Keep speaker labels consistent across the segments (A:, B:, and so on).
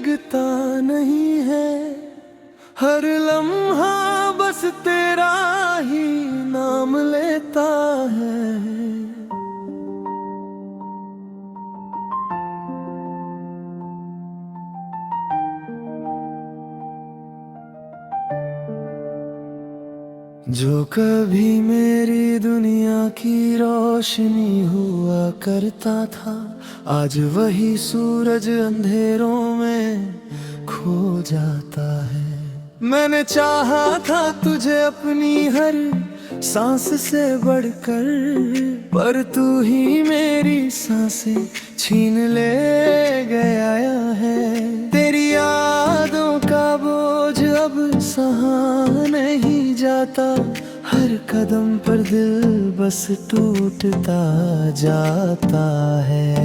A: लगता नहीं है। हर लम्हा बस तेरा ही नाम लेता है। जो कभी मेरी दुनिया की रोशनी हुआ करता था, आज वही सूरज अंधेरों में खो जाता है। मैंने चाहा था तुझे अपनी हर सांस से बढ़कर, पर तू ही मेरी सांसें छीन ले गया है। तेरी यादों का बोझ अब सहा नहीं जाता, हर कदम पर दिल बस टूटता जाता है।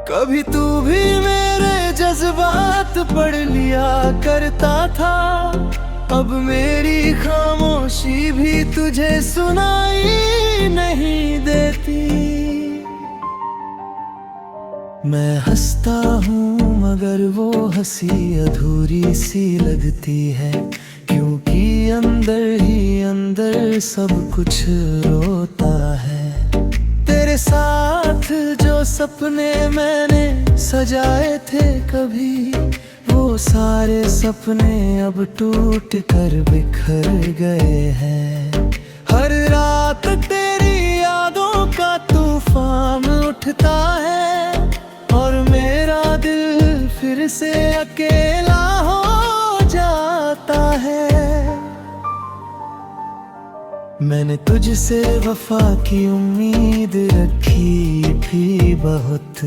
A: कभी तू भी मेरे जज्बात पढ़ लिया करता था, अब मेरी खामोशी भी तुझे सुनाई नहीं देती। मैं हंसता हूँ मगर वो हंसी अधूरी सी लगती है, क्योंकि अंदर ही अंदर सब कुछ रोता है। तेरे साथ जो सपने मैंने सजाए थे कभी, वो सारे सपने अब टूट कर बिखर गए हैं। हर रात तेरी यादों का तूफान उठता है, और मेरा दिल फिर से अकेला हो जाता है। मैंने तुझसे वफा की उम्मीद रखी थी बहुत,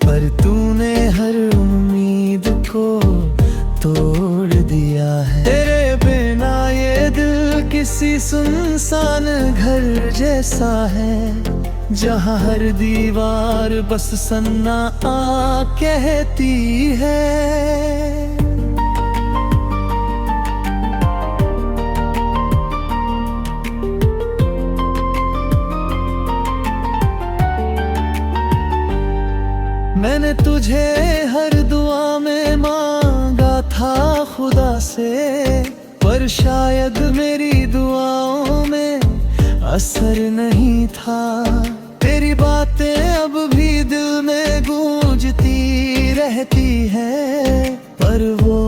A: पर तूने हर उम्मीद को तोड़ दिया है। तेरे बिना ये दिल किसी सुनसान घर जैसा है, जहाँ हर दीवार बस सन्ना आ कहती है। मैंने तुझे हर दुआ में मांगा था खुदा से, पर शायद मेरी दुआओं में असर नहीं था। तेरी बातें अब भी दिल में गूंजती रहती है, पर वो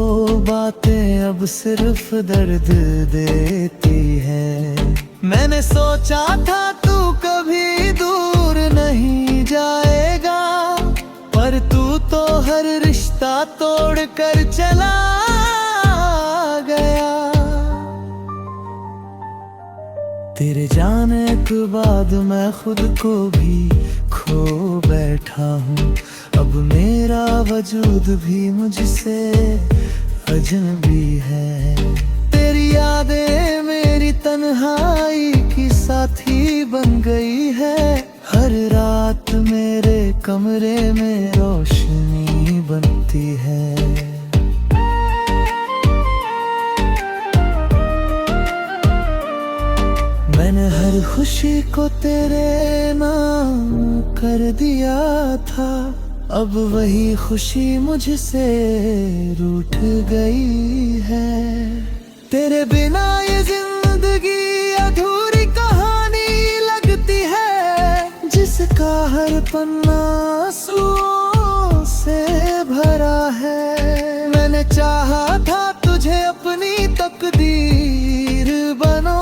A: बातें अब सिर्फ दर्द देती है। मैंने सोचा था तू कभी दूर नहीं जाएगा, पर तू तो हर रिश्ता तोड़ कर चला गया। तेरे जाने के बाद मैं खुद को भी खो बैठा हूँ, अब मेरा वजूद भी मुझसे अजनबी है। तेरी यादें मेरी तन्हाई की साथी बन गई है, हर रात मेरे कमरे में रोशनी बनती है। मैंने हर खुशी को तेरे नाम कर दिया था, अब वही खुशी मुझसे रूठ गई है। तेरे बिना ये जिंदगी अधूरी कहानी लगती है, जिसका हर पन्ना आंसुओं से भरा है। मैंने चाहा था तुझे अपनी तकदीर बनो,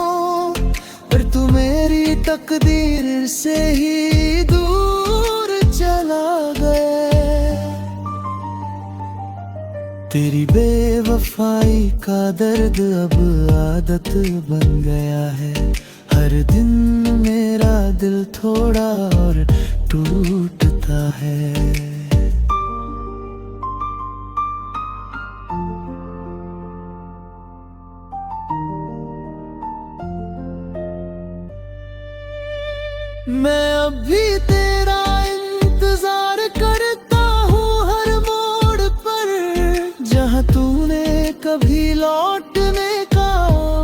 A: पर तू मेरी तकदीर से ही दूर चला गया। तेरी बेवफाई का दर्द अब आदत बन गया है, हर दिन मेरा दिल थोड़ा और टूटता है। मैं अब भी तेरा इंतजार करता हूँ हर मोड़ पर, जहाँ तूने कभी लौटने का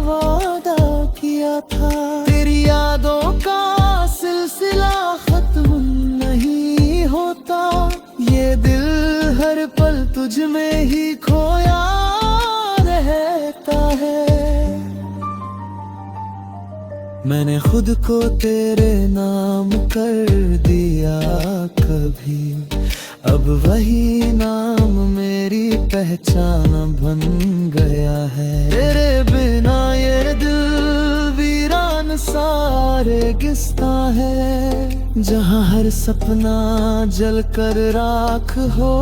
A: वादा किया था। तेरी यादों का सिलसिला खत्म नहीं होता, ये तुझ में ही खोया रहता है। मैंने खुद को तेरे नाम कर दिया कभी, अब वही नाम मेरी पहचान बन गया है। तेरे बिना ये दिल वीरान सारे गिस्ता है, जहाँ हर सपना जलकर राख हो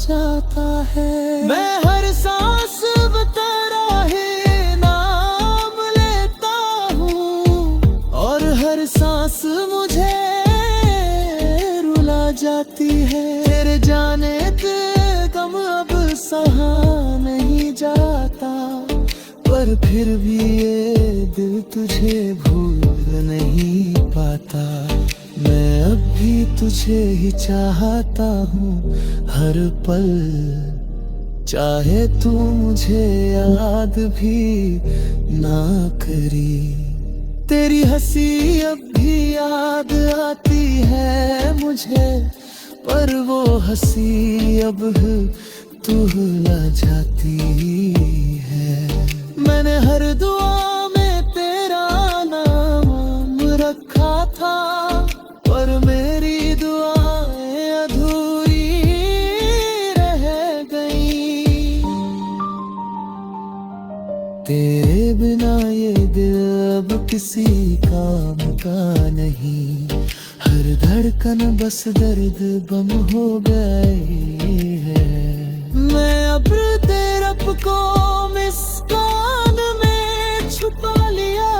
A: जाता है। मैं हर सांस तेरा ही नाम लेता हूँ, और हर सांस मुझे रुला जाती है। तेरे जाने के गम अब सहा नहीं जाता, पर फिर भी ये दिल तुझे भूल नहीं पाता। मैं अब भी तुझे ही चाहता हूँ हर पल, चाहे तू मुझे याद भी ना करी। तेरी हंसी अब भी याद आती है मुझे, पर वो हंसी अब तू भुला जाती है। मैंने हर दुआ में तेरा नाम रखा था, पर मेरी दुआएं अधूरी रह गई। तेरे बिना ये दिल अब किसी काम का नहीं, हर धड़कन बस दर्द बम हो गई है। मैं अब तेरे को मुस्कान में छुपा लिया,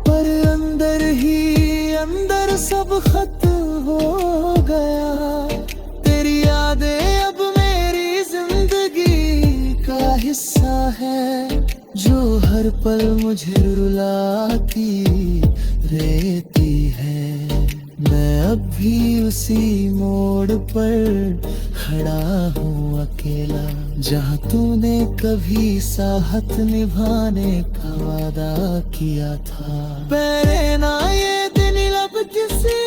A: पर अंदर ही अंदर सब खत्म हो गया। तेरी यादें अब मेरी जिंदगी का हिस्सा है, जो हर पल मुझे रुलाती रहती है। मैं अब भी उसी मोड़ पर खड़ा हूँ अकेला, जहाँ तूने कभी साहत निभाने का वादा किया था। पहले ना ये दिन लब किसी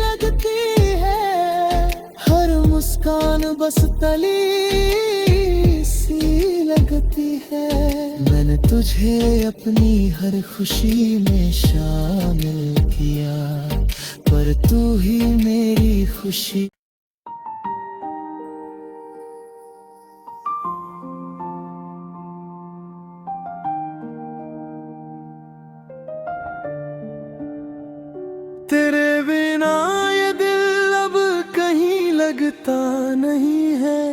A: लगती है, हर मुस्कान बस तली सी लगती है। मैंने तुझे अपनी हर खुशी में शामिल किया, पर तू ही मेरी खुशी। तेरे बिना ये दिल अब कहीं लगता नहीं है,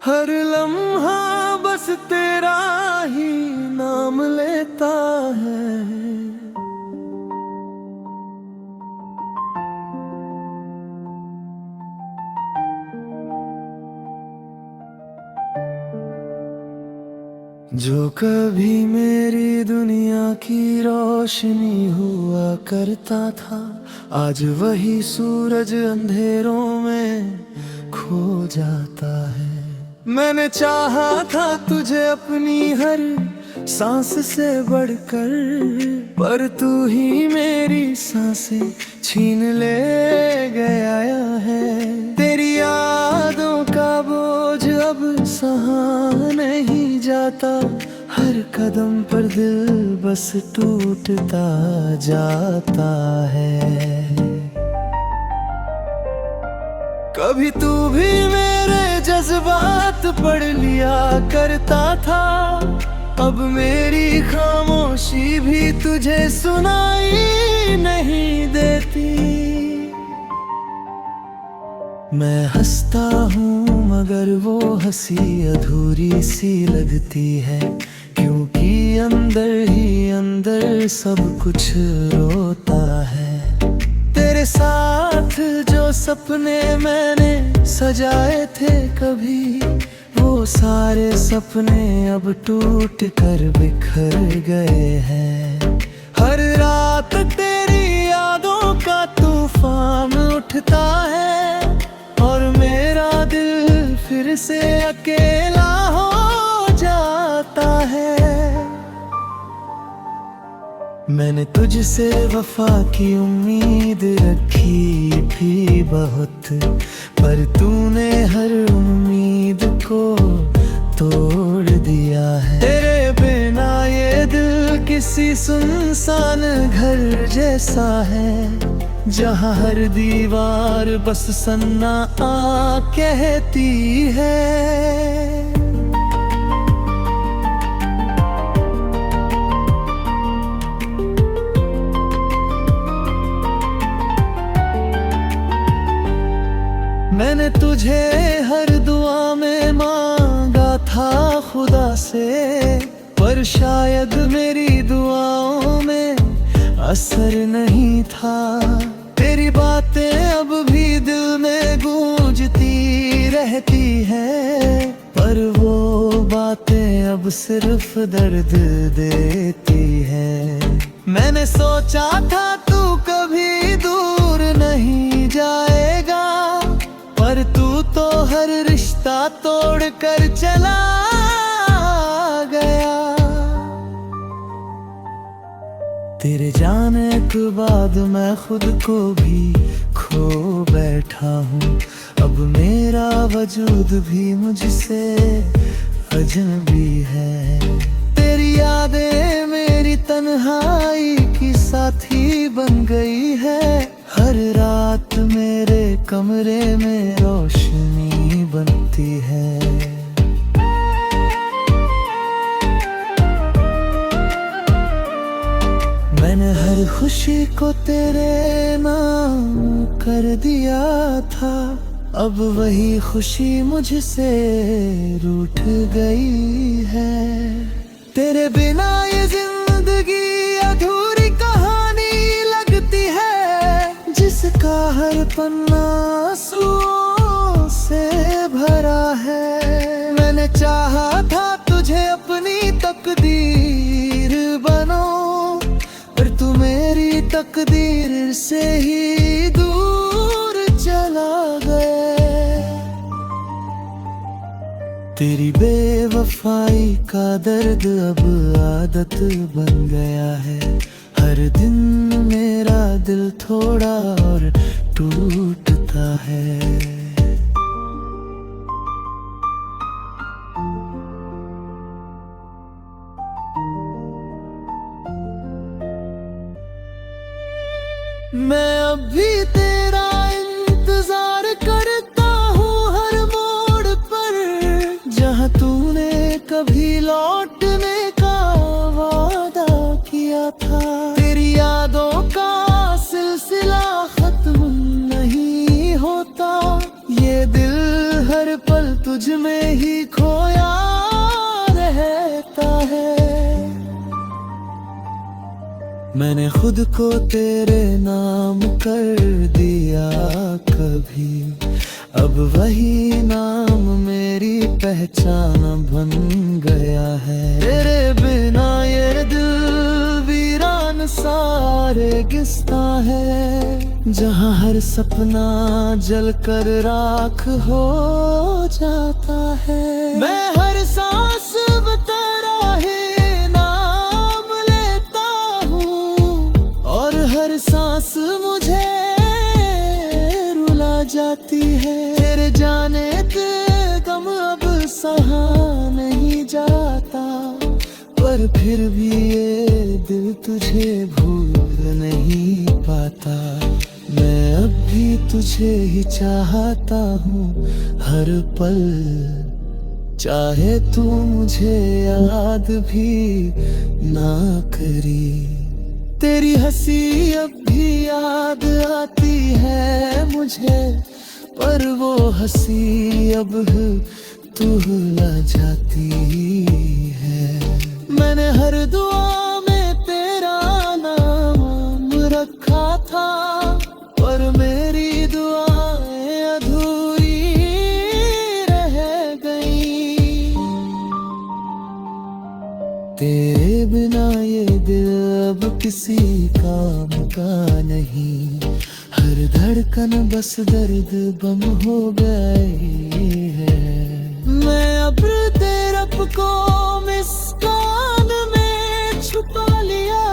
A: हर लम्हा बस तेरा ही नाम लेता है। जो कभी मेरी दुनिया की रोशनी हुआ करता था, आज वही सूरज अंधेरों में खो जाता है। मैंने चाहा था तुझे अपनी हर सांस से बढ़कर, पर तू ही मेरी सांसें छीन ले गया है। तेरी यादों का बोझ अब सहा नहीं जाता, हर कदम पर दिल बस टूटता जाता है। कभी तू भी मेरे जज्बात पढ़ लिया करता था, अब मेरी खामोशी भी तुझे सुनाई नहीं देती। मैं हंसता हूँ मगर वो हंसी अधूरी सी लगती है, क्योंकि अंदर ही अंदर सब कुछ रोता है। तेरे साथ जो सपने मैंने सजाए थे कभी, वो सारे सपने अब टूट कर बिखर गए हैं। हर रात तेरी यादों का तूफान उठता है, और मेरा दिल फिर से अकेला हो जाता है। मैंने तुझसे वफा की उम्मीद रखी थी बहुत, पर तूने हर उम्मीद को तोड़ दिया है। तेरे बिना ये दिल किसी सुनसान घर जैसा है, जहाँ हर दीवार बस सन्ना आ कहती है। मैंने तुझे हर दुआ में मांगा था खुदा से, पर शायद मेरी दुआओं में असर नहीं था। तेरी बातें अब भी दिल में गूंजती रहती है, पर वो बातें अब सिर्फ दर्द देती है। मैंने सोचा था तू कभी दूर नहीं जाएगा, पर तू तो हर रिश्ता तोड़ कर चला गया। तेरे जाने के बाद मैं खुद को भी खो बैठा हूँ। अब मेरा वजूद भी मुझसे अजनबी है। तेरी यादें मेरी तन्हाई की साथी बन गई है। हर रात मेरे कमरे में रोशनी बनती है। मैंने हर खुशी को तेरे नाम कर दिया था, अब वही खुशी मुझसे रूठ गई है। तेरे बिना ये जिंदगी अधूरी कहानी लगती है, जिसका हर पन्ना आंसुओं से भरा है। मैंने चाहा था तुझे अपनी तकदीर बनो, पर तू मेरी तकदीर से ही दूर चला गया। तेरी बेवफाई का दर्द अब आदत बन गया है। हर दिन मेरा दिल थोड़ा और टूटता है। मैं अब भी तेरा इंतजार करता हूँ हर मोड़ पर, जहाँ तूने कभी लौटने का वादा किया था। तेरी यादों का सिलसिला खत्म नहीं होता, ये दिल हर पल तुझ में ही खोया रहता है। मैंने खुद को तेरे नाम कर दिया कभी, अब वही नाम मेरी पहचान बन गया है। तेरे बिना ये दिल वीरान सारे गिस्ता है, जहाँ हर सपना जलकर राख हो जाता है। मैं हर सांस में तेरा ही नाम लेता हूँ, और हर सांस मुझे रुला जाती है। तेरे जाने के गम अब सहा नहीं जाता, पर फिर भी ये दिल तुझे भूल नहीं पाता। मैं अब भी तुझे ही चाहता हूँ हर पल, चाहे तू मुझे याद भी ना करी। तेरी हंसी अब भी याद आती है मुझे, पर वो हंसी अब तू भुला जाती है। मैंने हर दुआ में तेरा नाम रखा था, पर मेरी दुआएं अधूरी रह गई। तेरे बिना ये दिल अब किसी काम का नहीं, हर धड़कन बस दर्द बम हो गई है। मैं अब तेरे को मुस्कान में छुपा लिया,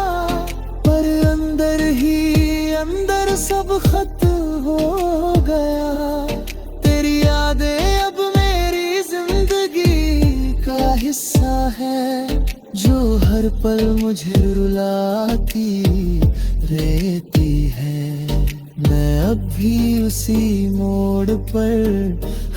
A: है जो हर पल मुझे रुलाती रहती है। मैं अब भी उसी मोड़ पर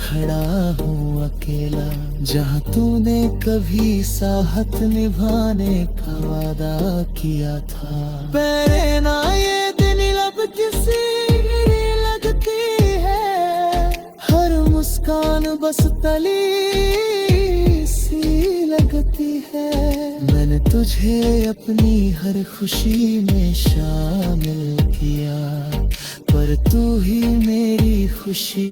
A: खड़ा हूँ अकेला, जहाँ तूने कभी साहत निभाने का वादा किया था। पहले ना ये दिन लब किसी लगती है, हर मुस्कान बस तली सी लगती है। मैंने तुझे अपनी हर खुशी में शामिल किया, पर तू ही मेरी खुशी।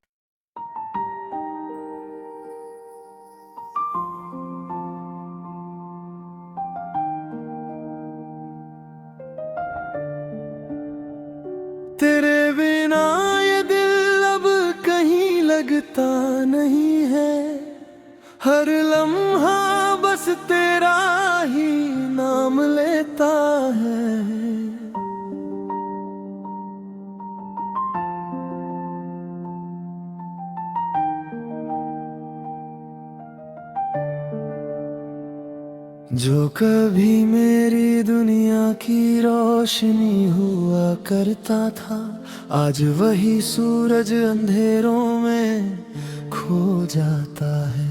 A: तेरे बिना ये दिल अब कहीं लगता नहीं है, हर लम्हा बस तेरा ही नाम लेता है। जो कभी मेरी दुनिया की रोशनी हुआ करता था, आज वही सूरज अंधेरों में खो जाता है।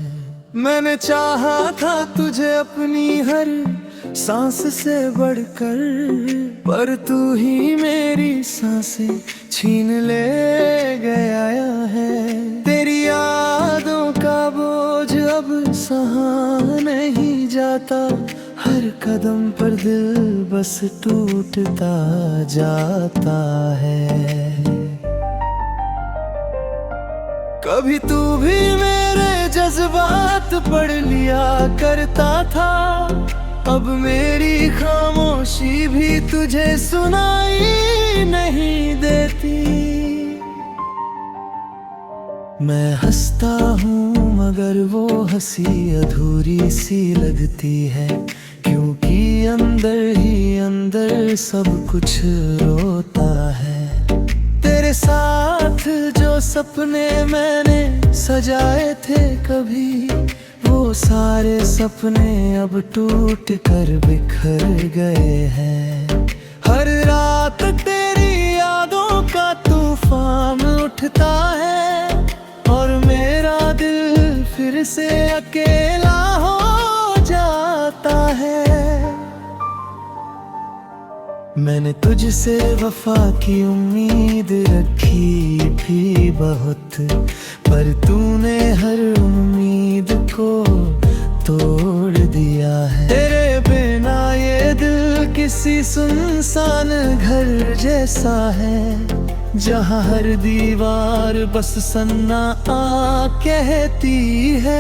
A: मैंने चाहा था तुझे अपनी हर सांस से बढ़कर, पर तू ही मेरी सांसें छीन ले गया है। तेरी यादों का बोझ अब सहा नहीं जाता, हर कदम पर दिल बस टूटता जाता है। कभी तू भी मेरे जज्बात पढ़ लिया करता था, अब मेरी खामोशी भी तुझे सुनाई नहीं देती। मैं हंसता हूँ मगर वो हंसी अधूरी सी लगती है, क्योंकि अंदर ही अंदर सब कुछ रोता है। तेरे साथ जो सपने मैंने सजाए थे कभी, वो सारे सपने अब टूट कर बिखर गए हैं। हर रात तेरी यादों का तूफान उठता है, और मेरा दिल फिर से अकेला हो जाता है। मैंने तुझसे वफा की उम्मीद रखी थी बहुत, पर तूने हर उम्मीद को तोड़ दिया है। तेरे बिना ये दिल किसी सुनसान घर जैसा है, जहाँ हर दीवार बस सन्ना आ कहती है।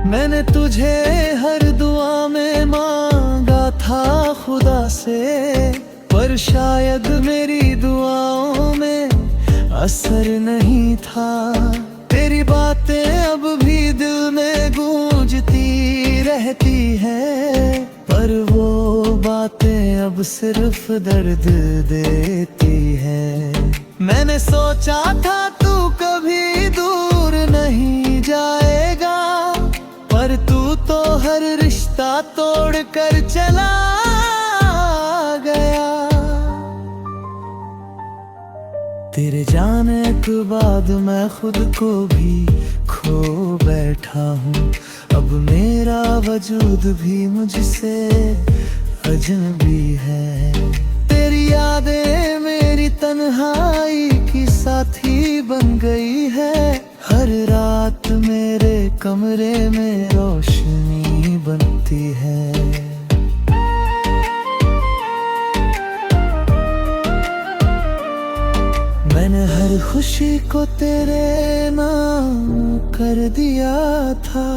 A: मैंने तुझे हर दुआ में मांगा था खुदा से, पर शायद मेरी दुआओं में असर नहीं था। तेरी बातें अब भी दिल में गूंजती रहती है, पर वो बातें अब सिर्फ दर्द देती है। मैंने सोचा था तू कभी दूर नहीं जाएगा, पर तू तो हर रिश्ता तोड़ कर चला गया। तेरे जाने के बाद मैं खुद को भी खो बैठा हूँ, अब मेरा वजूद भी मुझसे अजनबी है। तेरी यादें मेरी तन्हाई की साथी बन गई है, हर रात मेरे कमरे में रोशनी बनती है। मैंने हर खुशी को तेरे नाम कर दिया था,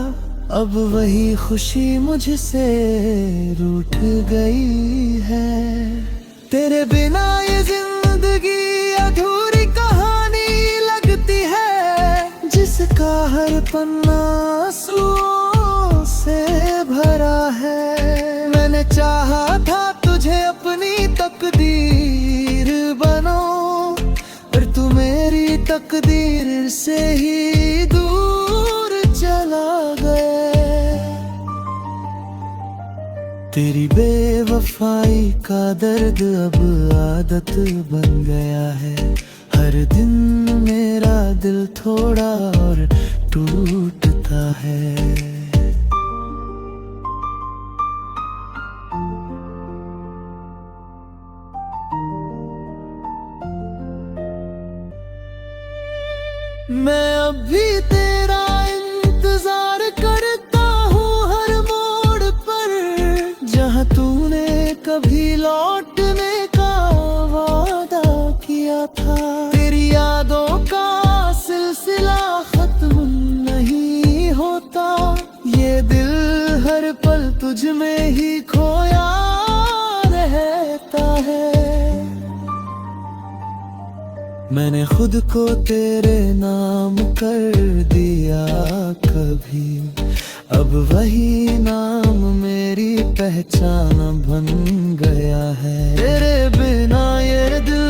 A: अब वही खुशी मुझसे रूठ गई है। तेरे बिना ये जिंदगी अधूरी कहानी लगती है, जिसका हर पन्ना आंसुओं से भरा है। मैंने चाहा था तुझे तकदीर बनो, पर तू मेरी तकदीर से ही दूर चला गया। तेरी बेवफाई का दर्द अब आदत बन गया है। हर दिन मेरा दिल थोड़ा और टूटता है। मैं अब भी तेरा इंतजार करता हूँ हर मोड़ पर, जहाँ तूने कभी लौटने का वादा किया था। तेरी यादों का सिलसिला खत्म नहीं होता, ये दिल हर पल तुझ में ही खोया रहता है। मैंने खुद को तेरे नाम कर दिया कभी, अब वही नाम मेरी पहचान बन गया है। तेरे बिना ये दिल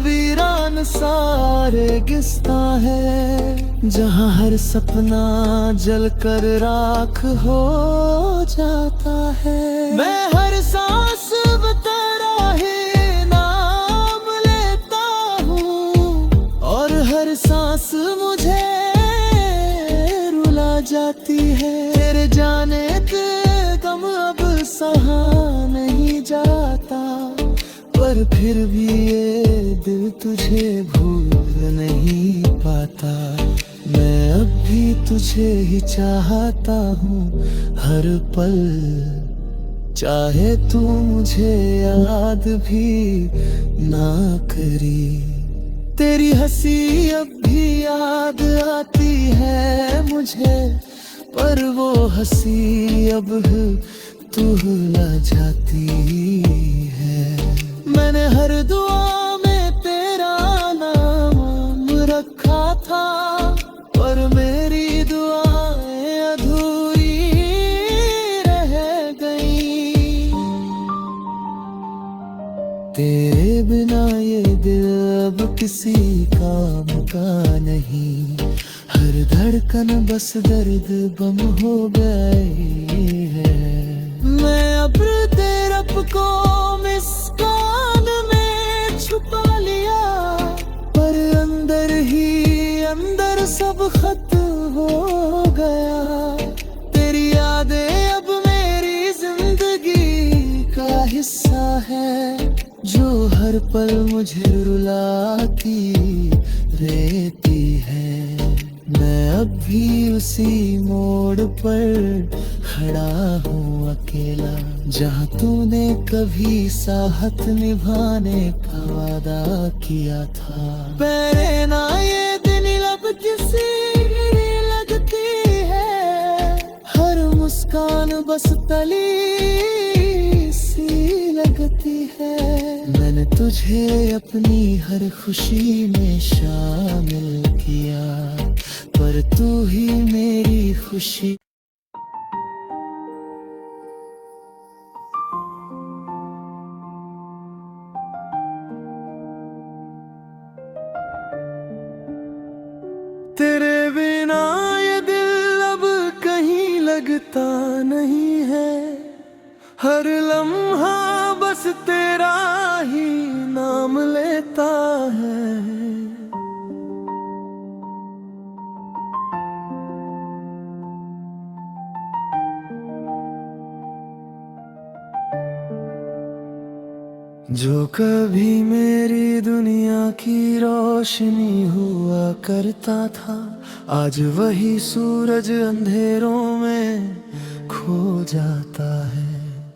A: वीरान सारे गिस्ता है, जहाँ हर सपना जलकर राख हो जाता है। मैं हर सांस तेरा ही नाम लेता हूँ, और हर सांस मुझे रुला जाती है। तेरे जाने के गम अब सहा नहीं जाता, पर फिर भी ये दिल तुझे भूल नहीं पाता। मैं अब भी तुझे ही चाहता हूँ हर पल, चाहे तू मुझे याद भी ना करी। तेरी हंसी अब भी याद आती है मुझे, पर वो हंसी अब तू भुला जाती है। मैंने हर दुआ में तेरा नाम रखा था, पर मेरी दुआएं अधूरी रह गई। तेरे बिना ये दिल अब किसी काम का नहीं, हर धड़कन बस दर्द बम हो गई है। मैं अब तेरे को मुस्कान में छुपा लिया, पर अंदर ही अंदर सब खत्म हो गया। तेरी यादें अब मेरी जिंदगी का हिस्सा है, जो हर पल मुझे रुलाती रहती है। मैं अब भी उसी मोड़ पर खड़ा हूँ अकेला, जहाँ तूने कभी साहत निभाने का वादा किया था। पहले ना ये दिन लब किसी लगती है, हर मुस्कान बस तली सी लगती है। मैंने तुझे अपनी हर खुशी में शामिल किया, पर तू ही मेरी खुशी। तेरे बिना ये दिल अब कहीं लगता नहीं है, हर लम्हा बस तेरा ही नाम लेता है। जो कभी मेरी दुनिया की रोशनी हुआ करता था, आज वही सूरज अंधेरों में खो जाता है।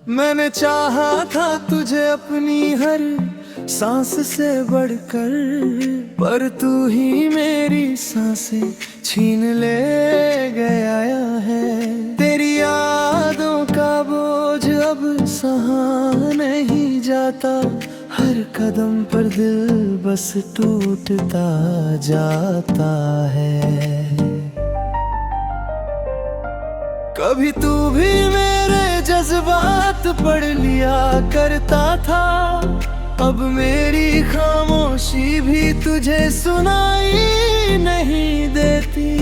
A: मैंने चाहा था तुझे अपनी हर सांस से बढ़कर, पर तू ही मेरी सांसें छीन ले गया है। तेरी यादों का बोझ अब सहा नहीं जाता, हर कदम पर दिल बस टूटता जाता है। कभी तू भी मेरे जज्बात पढ़ लिया करता था, अब मेरी खामोशी भी तुझे सुनाई नहीं देती।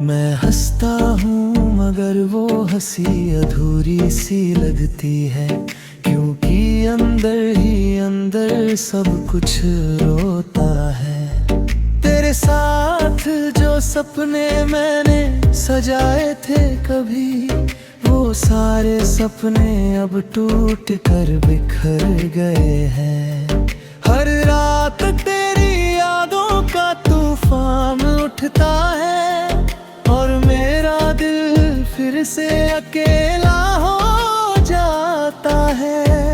A: मैं हंसता हूँ मगर वो हंसी अधूरी सी लगती है, क्योंकि अंदर ही अंदर सब कुछ रोता है। तेरे साथ जो सपने मैंने सजाए थे कभी, वो सारे सपने अब टूट कर बिखर गए हैं। हर रात तेरी यादों का तूफान उठता है और मेरा दिल फिर से अकेला हो जाता है।